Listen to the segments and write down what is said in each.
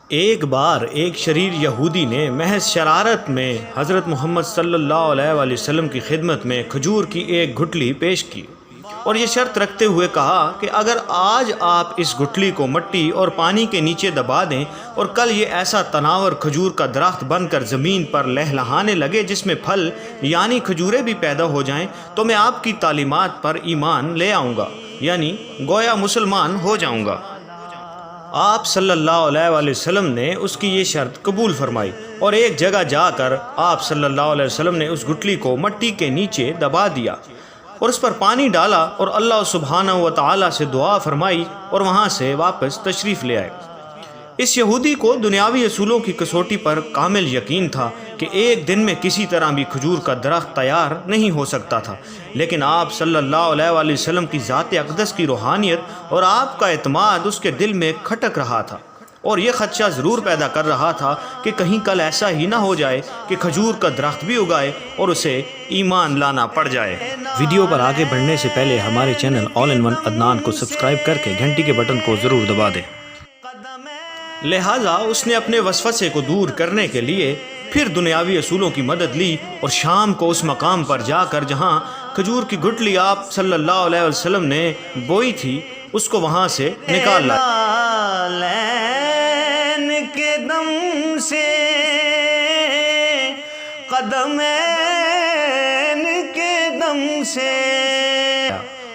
ایک بار ایک شریر یہودی نے محض شرارت میں حضرت محمد صلی اللہ علیہ وآلہ وسلم کی خدمت میں کھجور کی ایک گٹھلی پیش کی اور یہ شرط رکھتے ہوئے کہا کہ اگر آج آپ اس گٹھلی کو مٹی اور پانی کے نیچے دبا دیں اور کل یہ ایسا تناور کھجور کا درخت بن کر زمین پر لہلہانے لگے جس میں پھل یعنی کھجوریں بھی پیدا ہو جائیں تو میں آپ کی تعلیمات پر ایمان لے آؤں گا، یعنی گویا مسلمان ہو جاؤں گا۔ آپ صلی اللہ علیہ وآلہ وسلم نے اس کی یہ شرط قبول فرمائی اور ایک جگہ جا کر آپ صلی اللہ علیہ وسلم نے اس گٹھلی کو مٹی کے نیچے دبا دیا اور اس پر پانی ڈالا اور اللہ سبحانہ و تعالیٰ سے دعا فرمائی اور وہاں سے واپس تشریف لے آئے۔ اس یہودی کو دنیاوی اصولوں کی کسوٹی پر کامل یقین تھا کہ ایک دن میں کسی طرح بھی کھجور کا درخت تیار نہیں ہو سکتا تھا، لیکن آپ صلی اللہ علیہ وآلہ وسلم کی ذات اقدس کی روحانیت اور آپ کا اعتماد اس کے دل میں کھٹک رہا تھا اور یہ خدشہ ضرور پیدا کر رہا تھا کہ کہیں کل ایسا ہی نہ ہو جائے کہ کھجور کا درخت بھی اگائے اور اسے ایمان لانا پڑ جائے۔ ویڈیو پر آگے بڑھنے سے پہلے ہمارے channel all in one Adnan کو سبسکرائب کر کے گھنٹی کے بٹن کو ضرور دبا دیں۔ لہٰذا اس نے اپنے وسوسے کو دور کرنے کے لیے پھر دنیاوی اصولوں کی مدد لی اور شام کو اس مقام پر جا کر جہاں کھجور کی گٹھلی آپ صلی اللہ علیہ وسلم نے بوئی تھی اس کو وہاں سے نکال لایا۔ کے دم سے قدمین کے دم سے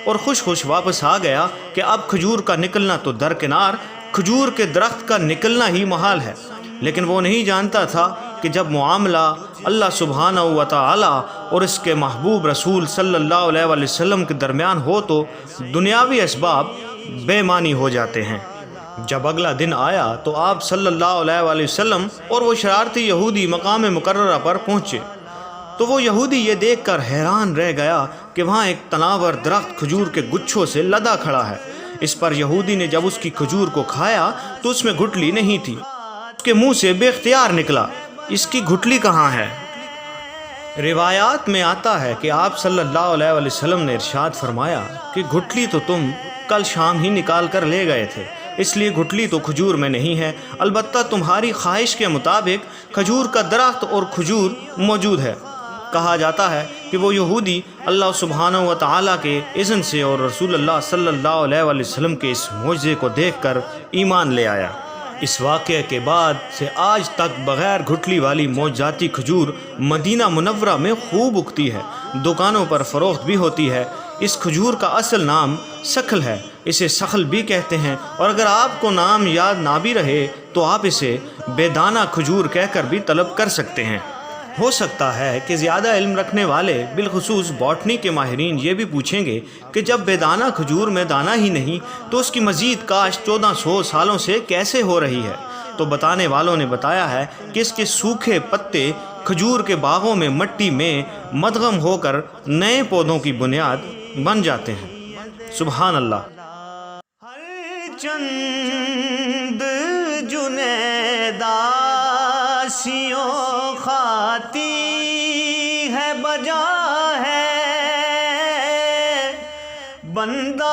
اور خوش خوش واپس آ گیا کہ اب کھجور کا نکلنا تو درکنار، کھجور کے درخت کا نکلنا ہی محال ہے، لیکن وہ نہیں جانتا تھا کہ جب معاملہ اللہ سبحانہ و تعالی اور اس کے محبوب رسول صلی اللہ علیہ وآلہ وسلم کے درمیان ہو تو دنیاوی اسباب بے معنی ہو جاتے ہیں۔ جب اگلا دن آیا تو آپ صلی اللہ علیہ وآلہ وسلم اور وہ شرارتی یہودی مقام مقررہ پر پہنچے تو وہ یہودی یہ دیکھ کر حیران رہ گیا کہ وہاں ایک تناور درخت کھجور کے گچھوں سے لدا کھڑا ہے۔ اس پر یہودی نے جب اس کی کھجور کو کھایا تو اس میں گٹھلی نہیں تھی۔ اس کے منہ سے بے اختیار نکلا، اس کی گٹھلی کہاں ہے؟ روایات میں آتا ہے کہ آپ صلی اللہ علیہ وآلہ وسلم نے ارشاد فرمایا کہ گٹھلی تو تم کل شام ہی نکال کر لے گئے تھے، اس لیے گٹھلی تو کھجور میں نہیں ہے، البتہ تمہاری خواہش کے مطابق کھجور کا درخت اور کھجور موجود ہے۔ کہا جاتا ہے کہ وہ یہودی اللہ سبحانہ و تعالیٰ کے اذن سے اور رسول اللہ صلی اللہ علیہ وآلہ وسلم کے اس معجزے کو دیکھ کر ایمان لے آیا۔ اس واقعے کے بعد سے آج تک بغیر گٹھلی والی معجزاتی کھجور مدینہ منورہ میں خوب اگتی ہے، دکانوں پر فروخت بھی ہوتی ہے۔ اس کھجور کا اصل نام سکھل ہے، اسے سخل بھی کہتے ہیں، اور اگر آپ کو نام یاد نہ بھی رہے تو آپ اسے بے دانہ کھجور کہہ کر بھی طلب کر سکتے ہیں۔ ہو سکتا ہے کہ زیادہ علم رکھنے والے بالخصوص باٹنی کے ماہرین یہ بھی پوچھیں گے کہ جب بے دانہ کھجور میں دانہ ہی نہیں تو اس کی مزید کاشت 1400 سالوں سے کیسے ہو رہی ہے؟ تو بتانے والوں نے بتایا ہے کہ اس کے سوکھے پتے کھجور کے باغوں میں مٹی میں مدغم ہو کر نئے پودوں کی بنیاد بن جاتے ہیں۔ سبحان اللہ۔ ہر چند جنیدہ سیوں خاتی ہے بجا ہے بندہ